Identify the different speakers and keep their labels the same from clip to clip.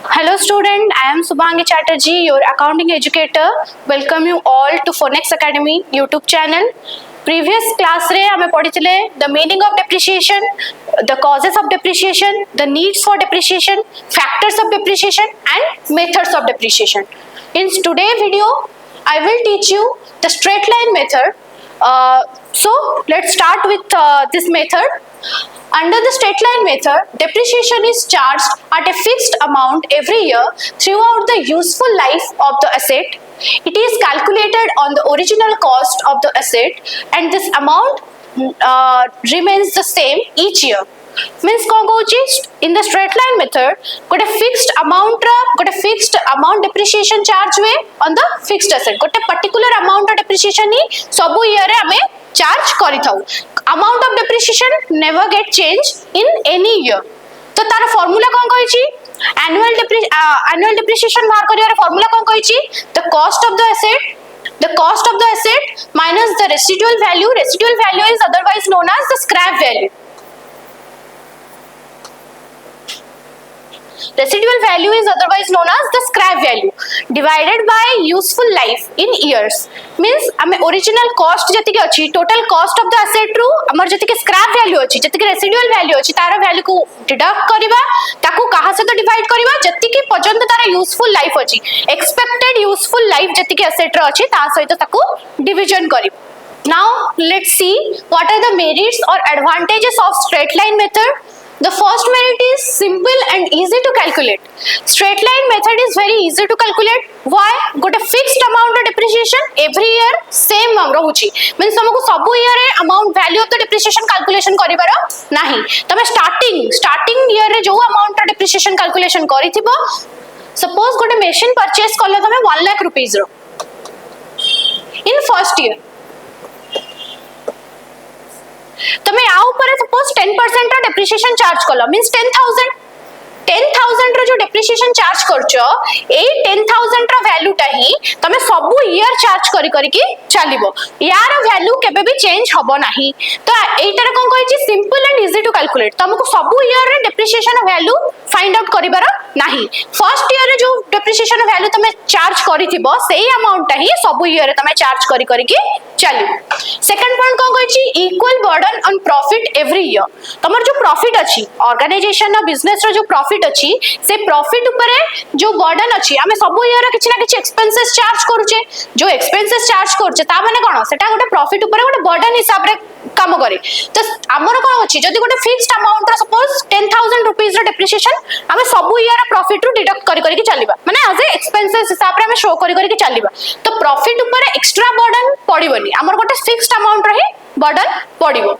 Speaker 1: Hello student, I am Subhangi Chatterjee, your accounting educator. Welcome you all to Phonex Academy YouTube channel. Previous class रे हमें पढ़िथिले the meaning of depreciation, the causes of depreciation, the needs for depreciation, factors of depreciation and methods of depreciation. In today's video, I will teach you the straight line method. So let's start with this method. Under the straight line method, depreciation is charged at a fixed amount every year throughout the useful life of the asset. It is calculated on the original cost of the asset and this amount remains the same each year. Means कौन कहूची in the straight line method गोटे fixed amount depreciation charge हुए on the fixed asset गोटे particular amount of depreciation ही सबु year रे हमें charge करी थाउ. Amount of depreciation never get changed in any year. तो तार formula कौन कहूची annual depreciation बाहर करिवार formula कौन कहूची the cost of the asset minus the residual value is otherwise known as the scrap value. Residual value is otherwise known as the scrap value divided by useful life in years. Means हमें original cost जति के अच्छी total cost of the asset रू अमर जति के scrap value अच्छी जति के residual value अच्छी तारा value को deduct करिवा ताकू कहाँ से तो divide करिवा जति के पर्यंत तारा useful life अच्छी expected useful life जति के asset रू अच्छी तार सहित ताकू division करिवा. Now let's see what are the merits or advantages of straight line method. The first merit is simple and easy to calculate. Straight line method is very easy to calculate. Why? Got a fixed amount of depreciation every year same रहुची. Means तुमको सबु year रे amount value of the depreciation calculation करिबार नाही. तमे starting year रे जो amount of depreciation calculation करिथिबो. Suppose got a machine purchase कले तमे 1 lakh rupees row. In first year तमे आ ऊपर सपोज 10% रो डेप्रिसिएशन चार्ज कलो मींस 10,000 रो जो डेप्रिसिएशन चार्ज करछो ए 10,000 रो वैल्यू ता ही तमे सबु ईयर चार्ज करी कि चलिबो यार वैल्यू केबे भी चेंज हबो नाही. तो एटार कोन कहै छी simple and easy to calculate. तुमको सबु ईयर रे डेप्रिसिएशन वैल्यू फाइंड आउट करिबार नाही. फर्स्ट ईयर रे जो डेप्रिसिएशन वैल्यू तमे चार्ज करिथिबो सेही अमाउंट ता ही सबु ईयर रे तमे चार्ज करी कि चलिबो. सेकंड पॉइंट कोन कहै छी equal burden on profit every year. तमर जो प्रॉफिट अछि ऑर्गेनाइजेशन और बिजनेस रो जो प्रॉफिट अछि से प्रॉफिट ऊपर जो बर्डन अछि हमें सब ईयर किछि ना किछि एक्सपेंसेस चार्ज करूचे. जो एक्सपेंसेस चार्ज करूचे ता माने कोन सेटा गोटे प्रॉफिट ऊपर गोटे बर्डन हिसाब रे काम करे. तो हमर कोन अछि जदी गोटे फिक्स्ड अमाउंट रो सपोज 10,000 रुपीस रो डेप्रिसिएशन हमें सब ईयर प्रॉफिट रो डिडक्ट करी कि चलिबा माने एज ए एक्सपेंसेस हिसाब रे हमें शो करी कि चलिबा. तो प्रॉफिट ऊपर एक्स्ट्रा बर्डन पड़िबनी हमर गोटे फिक्स्ड अमाउंट रही बर्डन पड़िबो.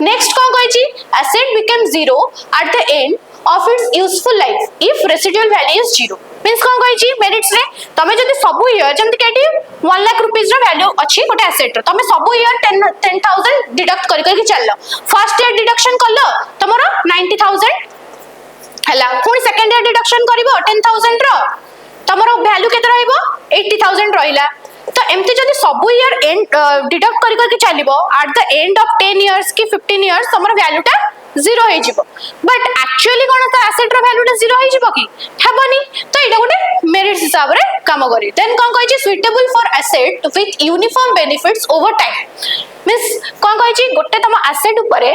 Speaker 1: नेक्स्ट कोन कहै छी asset become zero eight the and of its useful life if residual value is zero. Means कोन कहै छी मेरिट्स रे तमे जदी सब ईयर जमति केटी 1 लाख रुपीस रो वैल्यू अछि गोटे एसेट रो तमे सब ईयर 10,000 डिडक्ट करी चललो. फर्स्ट ईयर डिडक्शन करलो तमरो 90,000 हला पुनी सेकंड ईयर डिडक्शन करिवो 10,000 रो तमरो वैल्यू केते रहइबो 80,000 रहिला. तो एमती जदी सब ईयर एंड डिडक्ट करी चलिबो at the end of 10 years की 15 इयर्स तमरो वैल्यू टा जीरो हो जिवो. बट एक्चुअली कोन ता एसेट रो वैल्यू टा जीरो हो जिवो कि हेबनी. तो एटा गोटे मेरिट्स हिसाब रे काम करी. देन कोन कहै छी suitable for asset with uniform benefits over time. Means कोन कहै छी गोटे तम एसेट ऊपर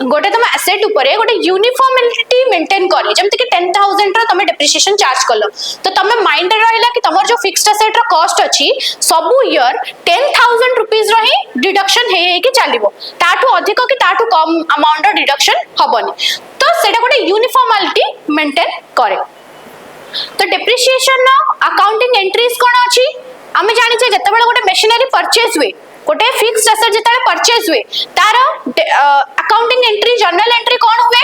Speaker 1: गोटे तुम एसेट ऊपर गोटे यूनिफॉर्मिलिटी मेंटेन करी जमति कि 10,000 रो तमे डेप्रिसिएशन चार्ज करलो. तो तमे माइंड रे रहला कि तमर जो फिक्स्ड एसेट रो कॉस्ट अछि सबु ईयर 10,000 रुपीस रो ही डिडक्शन हे कि चलिबो. ताठू अधिक कि ताठू कम अमाउंट रो डिडक्शन हबनी. तो सेटा गोटे यूनिफॉर्मिलिटी मेंटेन करे. तो डेप्रिसिएशन नो अकाउंटिंग एंट्रीज कोन अछि हमें जानि छै जते बेले गोटे मशीनरी परचेज हुए गोटे फिक्स्ड एसेट जते परचेज हुए तार अकाउंटिंग एंट्री जर्नल एंट्री कौन हुए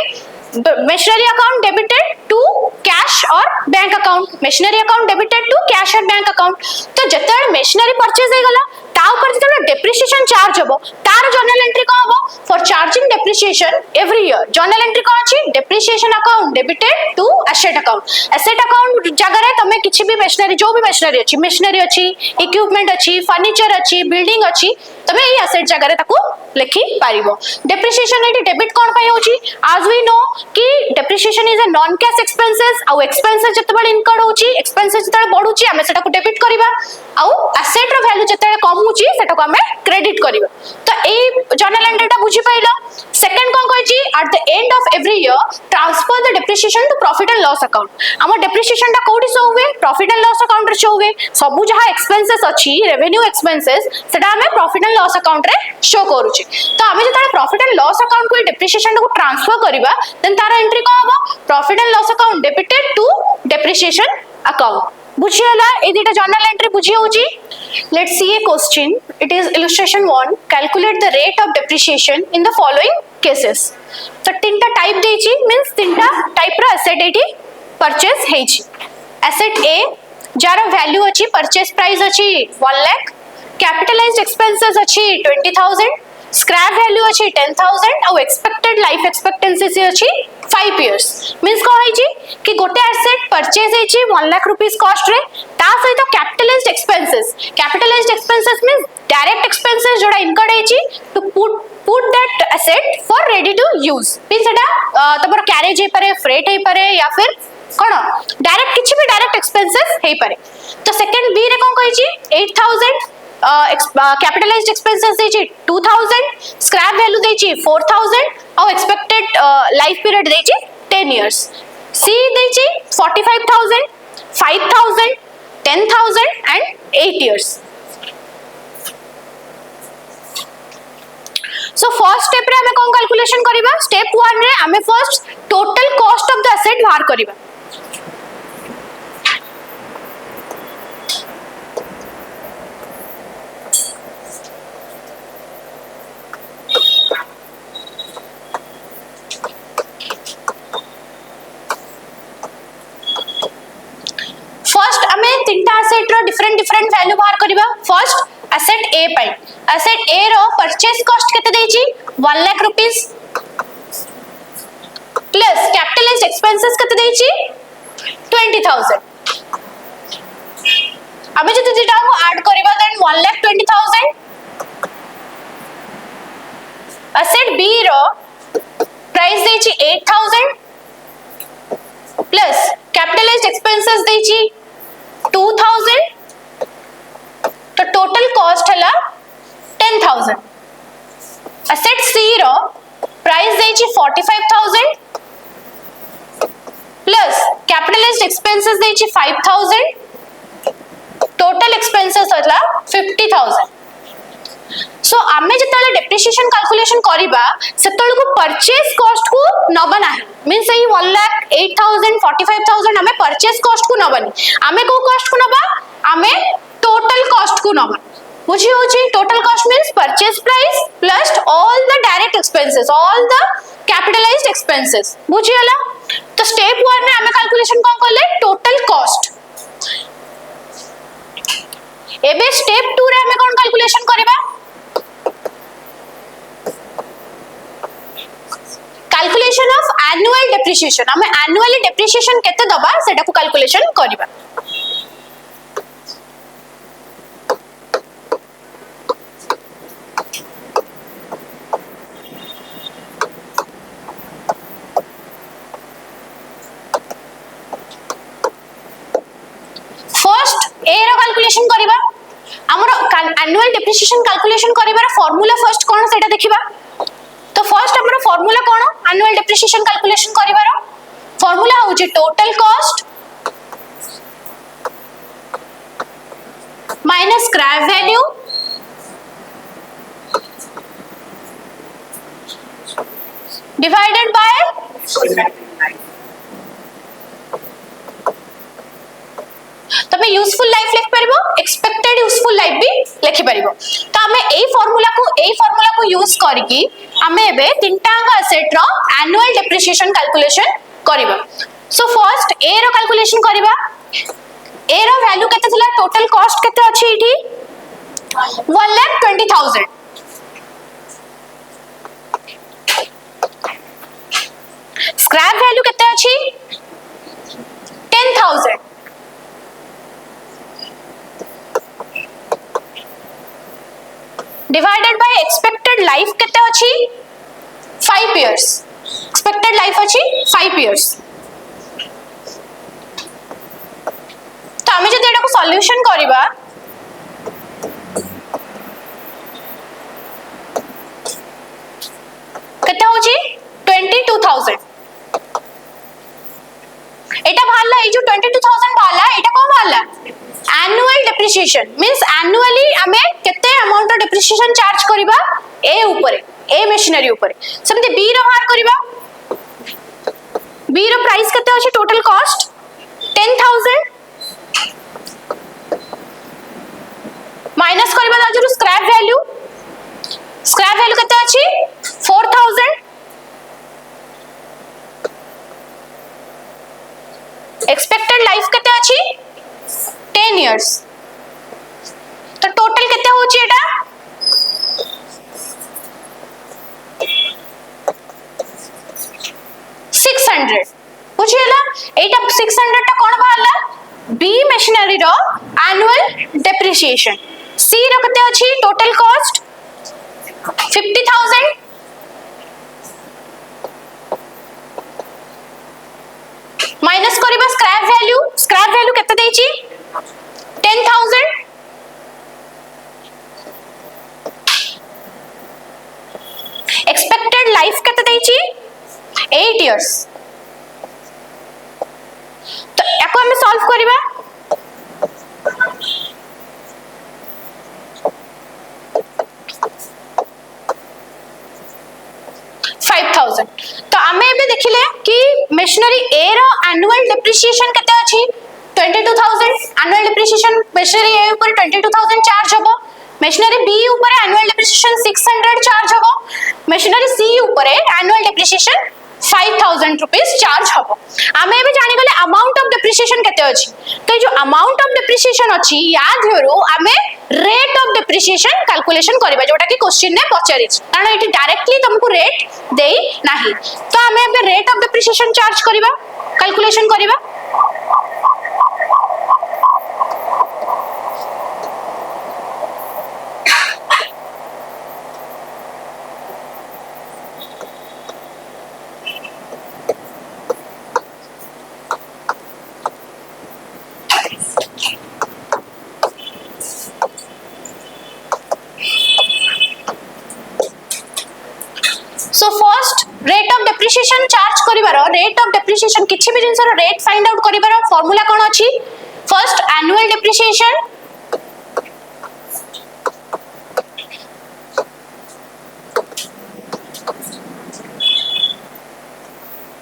Speaker 1: machinery account debited to cash और bank account machinery account debited to cash और बैंक अकाउंट. तो जते मशीनरी परचेज हे गला ता ऊपर जते डेप्रिसिएशन चार्ज हबो तार जर्नल एंट्री कोन हबो for charging depreciation every year. Journal entry कोन अछि depreciation account debited to asset account जगह रे तमे किछि भी मशीनरी जो भी मशीनरी अछि इक्विपमेंट अछि फर्नीचर अछि बिल्डिंग अछि तबे एई एसेट जगह रे ताकू लिखि पारिबो डेप्रिसिएशन एटी डेबिट कोन पय होची आज वी नो कि depreciation is a non cash expenses आउ एक्सपेंसेस जतबे इनकम होची एक्सपेंसेस जतबे बढ़ुची हमें सेटा को डेबिट करबा आउ एसेट रो वैल्यू जतबे कम होची सेटा को हमें क्रेडिट करबा तो एई जर्नल एंट्री टा बुझी पाइलो सेकंड कोन कहची at the end of every year transfer the depreciation to profit and loss account हमर डेप्रिसिएशन टा कोडी शो हुए प्रॉफिट एंड लॉस अकाउंट रे शो हुए सबु जहा एक्सपेंसेस अछि रेवेन्यू एक्सपेंसेस सेटा हमें प्रॉफिट एंड लॉस अकाउंट रे शो करूची तो हमें जतबे प्रॉफिट एंड लॉस अकाउंट को डेप्रिसिएशन को ट्रांसफर करबा देन तार एंट्री को हबो profit and loss account debited to depreciation account बुझियला ए दिटा जर्नल एंट्री बुझी होची let's see a question it is illustration 1 calculate the rate of depreciation in the following cases तो तीनटा टाइप देची मींस तीनटा टाइप रा एसेट एटी परचेज हेची एसेट ए जार वैल्यू अछि परचेज प्राइस अछि 1 लाख कैपिटलाइज्ड एक्सपेंसेस अछि 20000 स्क्रैप वैल्यू अछि 10000 और एक्सपेक्टेड लाइफ एक्सपेक्टेंसी अछि 5 इयर्स मींस को है जी कि गोटे एसेट परचेज हेची 1 लाख रुपीस कॉस्ट रे ता सहित capitalized expenses means direct expenses जोडा इनकम हेची to put that asset for ready to use means एटा तबर कैरेज हे पारे फ्रेट हे पारे या फिर कोन डायरेक्ट किछि भी डायरेक्ट एक्सपेंसेस हे पारे तो सेकंड बी रे कोन कहै छी 8000 कैपिटलाइज्ड एक्सपेंसेस देची 2000 स्क्रैप वैल्यू देची 4000 और एक्सपेक्टेड लाइफ पीरियड देची 10 इयर्स सी देची 45000 5000 10000 and 8 years so first step रे हमें कोन कैलकुलेशन करिबा स्टेप 1 रे हमें first total cost of the asset बाहर करिबा तीनटा एसेट रो डिफरेंट वैल्यू बाहर करिबा फर्स्ट एसेट ए पाई एसेट ए रो परचेज कॉस्ट केते देची 1 lakh rupees plus capitalized expenses केते देची 20000 अबे जति जेटा को ऐड करिबा देन 1,20,000 एसेट बी रो प्राइस देची 8000 प्लस कैपिटलाइज्ड एक्सपेंसेस देची 2000 तो टोटल कॉस्ट हला 10000 एसेट सी रो प्राइस देची 45000 प्लस कैपिटलाइज्ड एक्सपेंसेस देची 5000 टोटल एक्सपेंसेस हला 50000 सो आमे जतले डेप्रिसिएशन कैलकुलेशन करिबा सेतल को परचेज कॉस्ट को नबा नाही मींस सही 1,08,000 45,000 हमें परचेज कॉस्ट को नबनी आमे को कॉस्ट को नबा आमे टोटल कॉस्ट को नबा बुझी होची total cost means purchase price plus all the direct expenses all the capitalised expenses बुझी हला तो स्टेप 1 रे हमें कैलकुलेशन कोन करले टोटल कॉस्ट एबे स्टेप 2 रे हमें कोन कैलकुलेशन करबा कैलकुलेशन ऑफ एनुअल डेप्रिसिएशन हमें एनुअली डेप्रिसिएशन केते दबा सेटा को कैलकुलेशन करबा फर्स्ट ए रो कैलकुलेशन करबा हमर एनुअल डेप्रिसिएशन कैलकुलेशन करबार फार्मूला फर्स्ट कोन सेटा देखिबा तो फर्स्ट हमर फार्मूला कोन एनुअल डेप्रिसिएशन कैलकुलेशन करिवार फार्मूला हो जे total cost minus scrap value divided by तमे यूजफुल लाइफ लिख परबो एक्सपेक्टेड यूजफुल लाइफ भी लिखि परबो तो हमें एई फार्मूला को यूज करके हमें एबे तीनटा एसेट रो एनुअल डेप्रिसिएशन कैलकुलेशन करबा so first A row calculation करबा ए रो वैल्यू केते थिला टोटल कॉस्ट केते अछि इठी 1,20,000 स्क्रैप वैल्यू केते अछि 10,000 डिवाइडेड बाय एक्सपेक्टेड लाइफ केते अछि 5 इयर्स एक्सपेक्टेड लाइफ अछि 5 इयर्स तो आमे जदि एटा को सॉल्यूशन करिबा केते होची 22000 एटा भाला ए जो 22000 भाला एटा को भाला एनुअल डेप्रिसिएशन मींस एनुअली हमें केते अमाउंट ऑफ डेप्रिसिएशन चार्ज करिबा ए ऊपर ए मशीनरी ऊपर समते बी रो बाहर करिबा बी रो प्राइस केते अछि टोटल कॉस्ट 10000 माइनस करिबा दाजु स्क्रैप वैल्यू केते अछि 4000 एक्सपेक्टेड लाइफ केते अछि 10 इयर्स तो टोटल केते होची एटा 600 बुझियला एटा 600 टा कोन भाला बी मशीनरी रो एनुअल डेप्रिसिएशन सी रो केते अछि टोटल कॉस्ट 50000 माइनस करिबा स्क्रैप वैल्यू केते देछि 10000 एक्सपेक्टेड लाइफ केते देछि 8 इयर्स तो एको हम सॉल्व करिबा तो आमे एबे देखिले कि मशीनरी ए रो एनुअल डेप्रिसिएशन केते अछि 22000 एनुअल डेप्रिसिएशन मशीनरी ए ऊपर 22000 चार्ज होबो मशीनरी बी ऊपर एनुअल डेप्रिसिएशन 600 चार्ज होबो मशीनरी सी ऊपर एनुअल डेप्रिसिएशन 5000 रुपीस चार्ज होबो आमे एबे जानि गले अमाउंट ऑफ डेप्रिसिएशन केते अछि तो जो अमाउंट ऑफ डेप्रिसिएशन अछि या ध्यरो आमे रेट ऑफ डेप्रिसिएशन कैलकुलेशन करबा जोटा कि क्वेश्चन ने पचारि कारण एटी डायरेक्टली तुमको रेट देई नाही तो आमे एबे रेट ऑफ डेप्रिसिएशन चार्ज करबा कैलकुलेशन करबा so first rate of depreciation charge करिवारो रेट ऑफ डेप्रिसिएशन किछि भी जिंसर रेट फाइंड आउट करिवारो फार्मूला कोन अछि first annual depreciation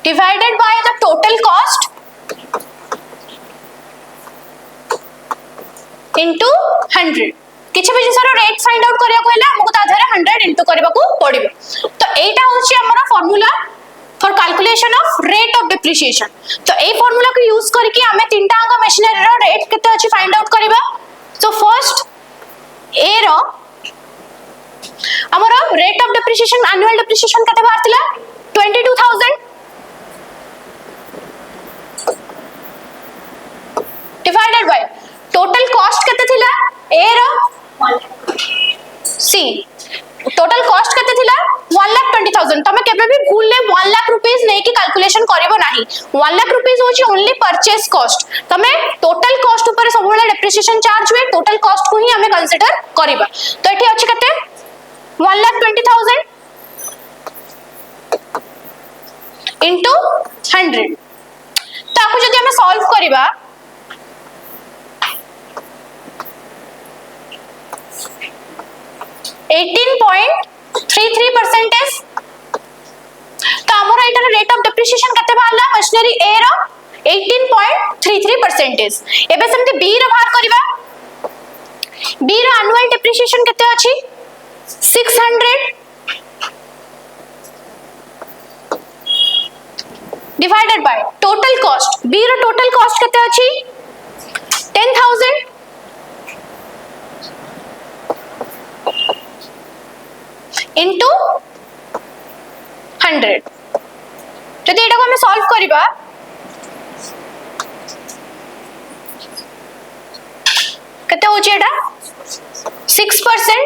Speaker 1: divided by the total cost into 100 किछि भी जिंसर रेट फाइंड आउट करिया कहला हमको ता धरे 100 इनटू करबा को पड़िबो तो एटा होछि हमर formula for calculation of rate of depreciation तो ए फार्मूला को यूज करके हमें तीनटा अंग मशीनरी रो रेट केते अछि फाइंड आउट करबा सो फर्स्ट ए रो हमर rate of depreciation annual depreciation केते बारतिला 22000 डिवाइडेड बाय टोटल कॉस्ट केते थिला ए रो सी टोटल कॉस्ट केते थिला 1,20,000 तमे केबे भी भूल ले 1 लाख रुपीस नै कि कैलकुलेशन करबो नाही 1 लाख रुपीस होची ओनली परचेज कॉस्ट तमे टोटल कॉस्ट ऊपर सब वाला डेप्रिसिएशन चार्ज हुए टोटल कॉस्ट को ही हमें कंसीडर करबा तो एठी अछि केते 1,20,000 into 100 तो आपको जदि हमें सॉल्व करबा 18.33% तो हमर एटार रेट ऑफ डेप्रिसिएशन केते बाहला मशीनरी ए रो 18.33% एबे समते बी रो बाहर करबा बी रो एनुअल डेप्रिसिएशन केते अछि 600 डिवाइडेड बाय टोटल कॉस्ट बी रो टोटल कॉस्ट केते अछि 10,000 into 100 जदि एटा को हम सॉल्व करबा केते होची एटा 6%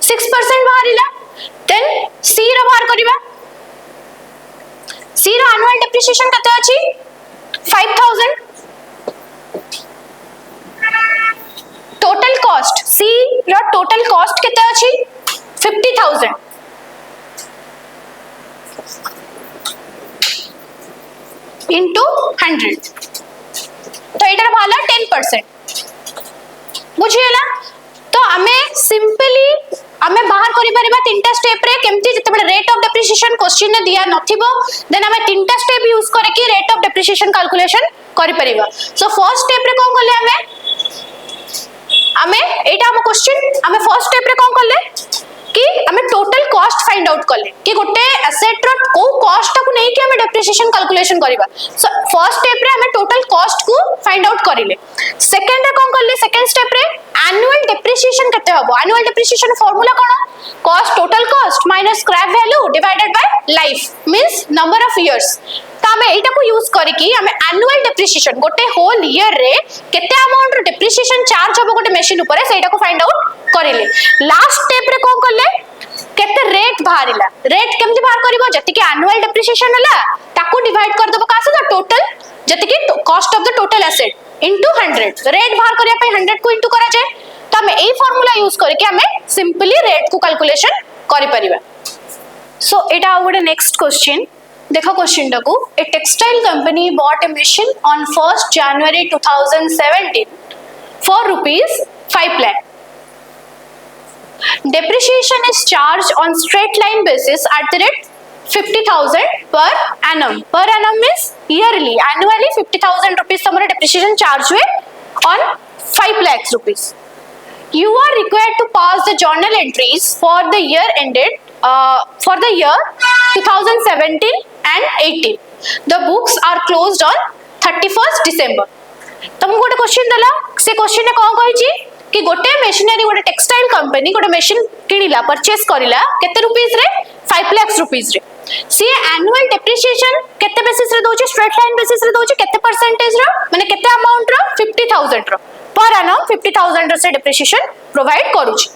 Speaker 1: 6% बाहरिला देन सी रो बाहर करिबा सी रो एनुअल डेप्रिसिएशन कते अछि 5000 टोटल कॉस्ट सी रो टोटल कॉस्ट केते अछि 50000 into 100 तो एटार भाला 10% बुझियला तो आमे सिंपली आमे बाहर करि परिबा तीनटा स्टेप रे केमती जते रेट ऑफ डेप्रिसिएशन क्वेश्चन ने दिया नथिबो देन आमे तीनटा स्टेप यूज करके रेट ऑफ डेप्रिसिएशन कैलकुलेशन करि परिबा सो फर्स्ट स्टेप रे कोन करले आमे एटा हम क्वेश्चन आमे फर्स्ट स्टेप रे कोन करले कि आमे टोटल कॉस्ट फाइंड आउट करले कि गोटे एसेट रो को कॉस्ट को नै कि आमे डेप्रिसिएशन कैलकुलेशन करिबा सो फर्स्ट स्टेप रे आमे टोटल कॉस्ट को फाइंड आउट करिले सेकंड रे कोन करले सेकंड स्टेप रे एनुअल डेप्रिसिएशन कते हबो annual depreciation formula cone cost total cost minus scrap value divided bye life means number of years तो आमे एटा को यूज करके आमे एनुअल डेप्रिसिएशन गोटे होल ईयर रे केते अमाउंट रो डेप्रिसिएशन चार्ज हबो गोटे मशीन ऊपर सेटा को फाइंड आउट करिले लास्ट स्टेप रे कोन करले केते रेट बाहरिला रेट केमति बाहर करबो जति के एनुअल डेप्रिसिएशन हला ताको डिवाइड कर देबो कासे द टोटल जति के cost of the total asset into 100 rate बाहर करिया पे 100 को इनटू करा जाय तो हमें एई फार्मूला यूज करके हमें सिंपली रेट को कैलकुलेशन करि परिबा सो एटा गोटे नेक्स्ट क्वेश्चन देखो क्वेश्चन टाको a textile company bot A machine on 1st January 2017 for rupees 5 lakh depreciation is charged on straight line basis at the rate 50,000 per annum means yearly annually 50,000 rupees तुम्हारे depreciation charge हुए on 5 lakhs rupees you are required to pass the journal entries for the year ended for the year 2017 and 18 the books are closed on 31st December तुमको गोटे question दला से question ने कोन कहि छी कि गोटे मशीनरी गोटे टेक्सटाइल कंपनी गोटे मशीन किनिला परचेस करिला केते रुपीस रे 5 लाख रुपीस रे सी एनुअल डेप्रिसिएशन केते बेसिस रे दोची स्ट्रेट लाइन बेसिस रे दोची केते परसेंटेज रो माने केते अमाउंट रो 50000 रो पर एनम 50000 रो से डेप्रिसिएशन प्रोवाइड करूची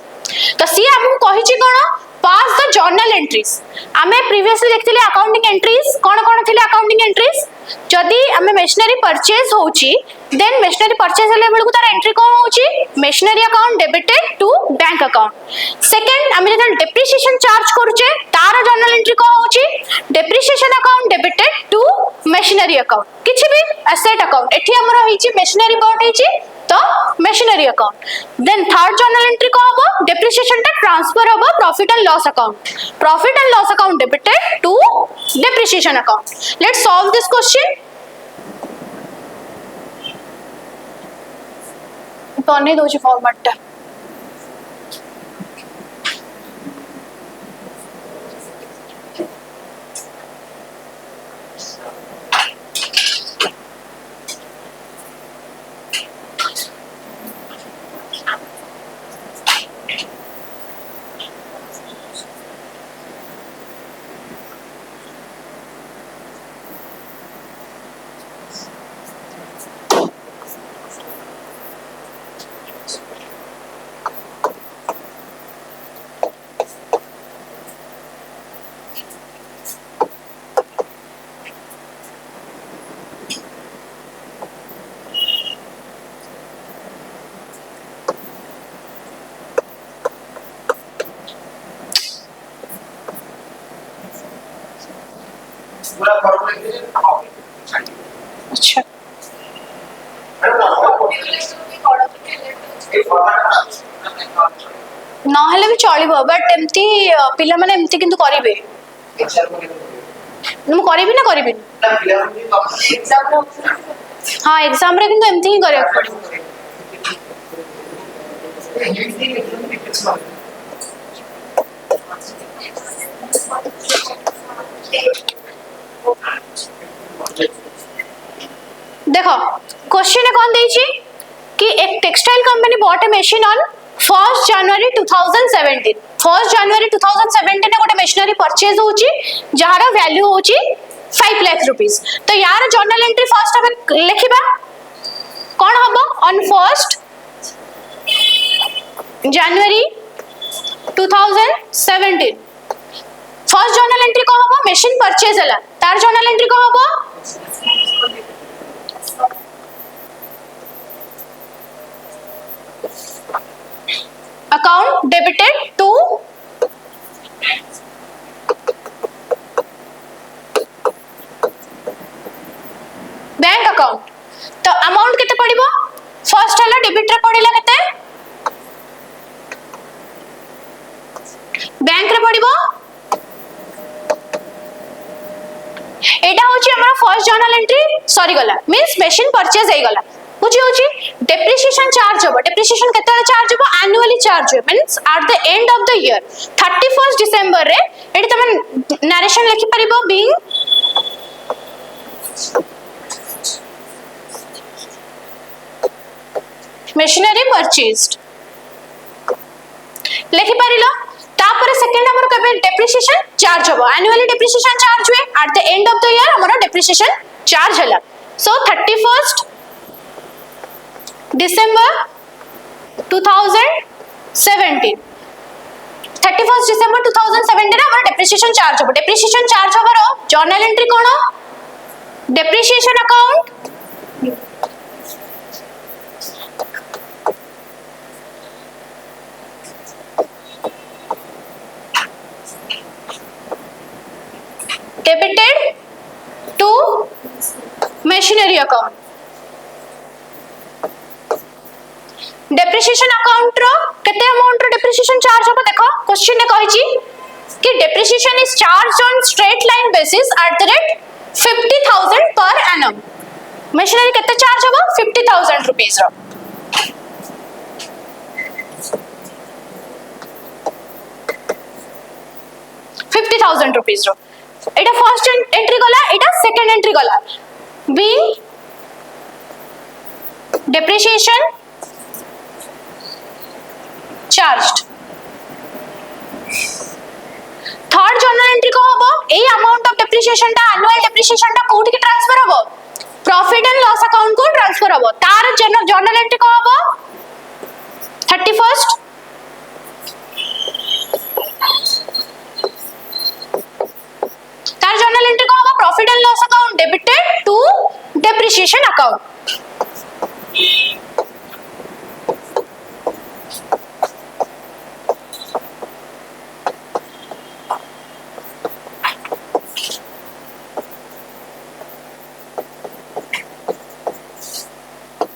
Speaker 1: तो सी हमहु कहि छी कोन पास द जर्नल एंट्रीज आमे प्रीवियसली देखथिले अकाउंटिंग एंट्रीज कोन कोन थिले अकाउंटिंग एंट्रीज जदी आमे मशीनरी परचेज होउची देन मशीनरी परचेज हले बेलकु तार एंट्री कोन होउची machinery account debited to bank account second आमे जदि डेप्रिसिएशन चार्ज करूचे तार जर्नल एंट्री कोन होउची depreciation account debited to machinery account किछि भी एसेट अकाउंट एठी हमर होईची मशीनरी बॉट होईची तो machinery account then third journal entry को होबो डेप्रिसिएशन टा ट्रांसफर होबो profit and loss account debited to depreciation account let's solve this question बने दोची फॉर्मेट टा अच्छा ना हेले भी चलिबो बट एम्ति पिला माने एम्ति किंतु करिवे हम करिबी ना करिबी हां एग्जाम रे किंतु एम्ति ही करे पड़िबो देखो क्वेश्चन है कौन देची कि एक textile company bot A machine on 1st January 2017 1st January 2017 ने गोटे मशीनरी परचेज होची जहार वैल्यू होची 5 लाख रुपीस तो यार जर्नल एंट्री फर्स्ट हम लिखिबा कोन हबो on 1st January 2017 first journal entry को हबो मशीन परचेज हला तार जर्नल एंट्री को हबो account debited to bank account तो अमाउंट केते पड़िबो फर्स्ट हला डेबिट रे पड़िला केते बैंक रे पड़िबो एटा होची हमरा फर्स्ट जर्नल एंट्री सॉरी गला मींस मशीन परचेज हे गला बुझी होची डेप्रिसिएशन चार्ज होबो डेप्रिसिएशन केते चार्ज होबो एनुअली चार्ज होबो means eight the end of the year 31 December रे एटी तमे नरेशन लिखि परिबो बीइंग machinery purchased लिखि परिलो तापर सेकंड हमर कबे डेप्रिसिएशन चार्ज होबो एनुअली डेप्रिसिएशन चार्ज हुए at the end of the year हमर डेप्रिसिएशन चार्ज हला सो 31st डिसेंबर 2017 31st डिसेंबर 2017 रे हमर डेप्रिसिएशन चार्ज होबो डेप्रिसिएशन चार्ज होबरो जर्नल एंट्री कोन depreciation account debited to machinery account depreciation account रो केते अमाउंट रो depreciation charge होबो देखो क्वेश्चन ने कहिची कि depreciation is charged on straight line basis at the rate 50,000 per annum machinery केते चार्ज होबो 50,000 रुपीस रो ₹50,000 रो एटा फर्स्ट एंट्री गला एटा सेकंड एंट्री गला बी depreciation charged third journal entry को हबो ए अमाउंट ऑफ डेप्रिसिएशन ता एनुअल डेप्रिसिएशन ता कोठी के ट्रांसफर हबो प्रॉफिट एंड लॉस अकाउंट को ट्रांसफर हबो तार जर्नल एंट्री को हबो 31st तार जर्नल एंट्री को होगा profit and loss account debited to depreciation account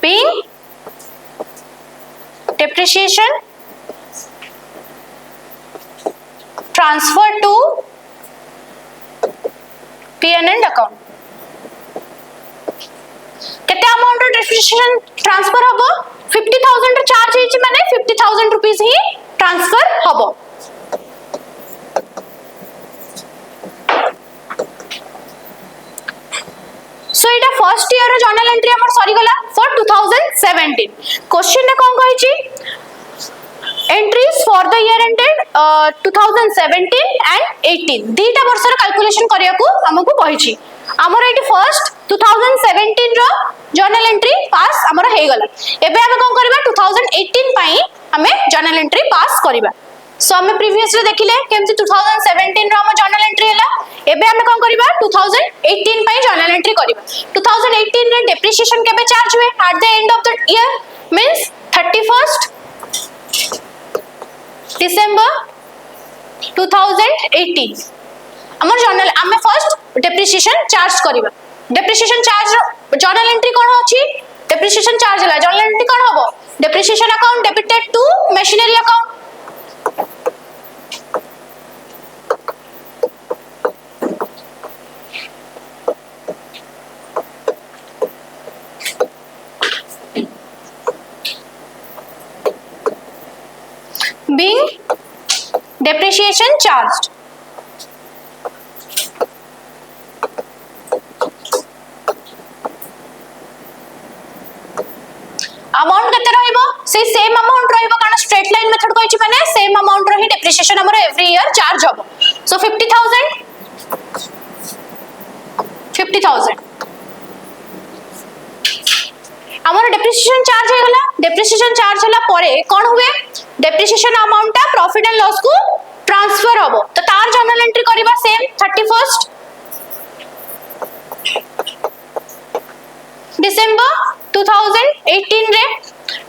Speaker 1: being depreciation transfer to P&L account केते अमाउंट डेप्रिसिएशन ट्रांसफर हबो 50,000 रे चार्ज हेछि माने 50,000 रुपीस ही ट्रांसफर हबो सो एटा फर्स्ट ईयर रो जर्नल एंट्री हमर सरी गला फॉर 2017 क्वेश्चन ने कोन कहिछि entries for the year ended 2017 and 18 दीटा वर्ष रो कैलकुलेशन करिया को हमकु कहिछि हमर एटी फर्स्ट 2017 रो जर्नल एंट्री पास हमर हे गला एबे हम कोन करबा 2018 पई हमें जर्नल एंट्री पास करबा सो हम प्रीवियस रे देखिले केमति 2017 रो हम जर्नल एंट्री हला एबे हम कोन करबा 2018 पई जर्नल एंट्री करबा 2018 रे डेप्रिसिएशन केबे चार्ज हुए at the end of the year means 31st December 2018 हमर जर्नल हमें फर्स्ट डेप्रिसिएशन चार्ज करबा डेप्रिसिएशन चार्ज जर्नल एंट्री कोन अछि डेप्रिसिएशन चार्ज हला जर्नल एंट्री कोन होबो depreciation account debited to machinery account being depreciation charged अमाउंट केते रहइबो से सेम अमाउंट रहइबो कारण स्ट्रेट लाइन मेथड कहछि माने सेम अमाउंट रही डेप्रिसिएशन हमर एवरी ईयर चार्ज होबो सो 50,000 50,000 हमर डेप्रिसिएशन चार्ज हे गला डेप्रिसिएशन चार्ज हला परे कोन हुए डेप्रिसिएशन अमाउंट टा प्रॉफिट एंड लॉस को ट्रांसफर हबो तो तार जर्नल एंट्री करबा सेम 31st डिसेंबर 2018 रे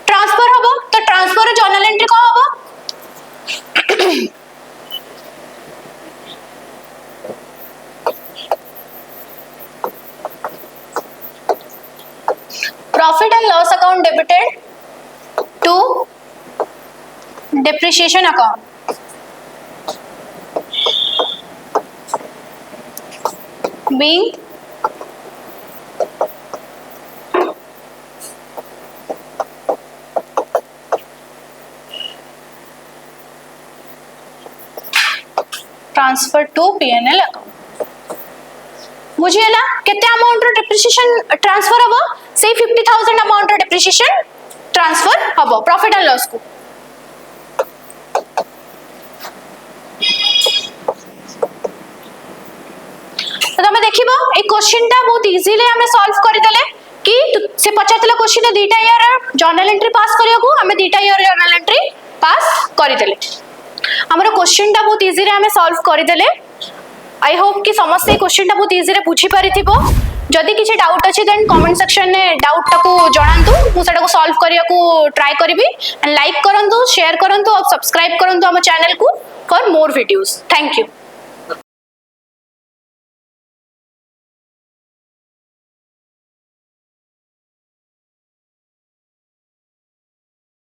Speaker 1: ट्रांसफर हबो तो ट्रांसफर जर्नल एंट्री को हबो profit and loss account debited to depreciation account being transferred to P&L account मुझे हला केते अमाउंट रो डेप्रिसिएशन ट्रांसफर हबो से 50000 अमाउंट रो डेप्रिसिएशन ट्रांसफर हबो प्रॉफिट एंड लॉस को तो तमे देखिबो ए क्वेश्चन टा बहुत इजीली हमें सॉल्व करि देले कि से पचातला क्वेश्चन दीटा ईयर जर्नल एंट्री पास करियो को हमें दीटा ईयर जर्नल एंट्री पास करि देले हमरो क्वेश्चन टा बहुत इजीली हमें सॉल्व करि देले आई होप कि समस्त क्वेश्चन टा बहुत इजी रे बुझी पारिथिबो जदि किछि डाउट अछि देन कमेंट सेक्शन में डाउट टा को जणांतु मु सेटा को सॉल्व करिया को ट्राई करबी एंड लाइक करंतु शेयर करंतु और सब्सक्राइब करंतु हम चैनल को for more videos thank you.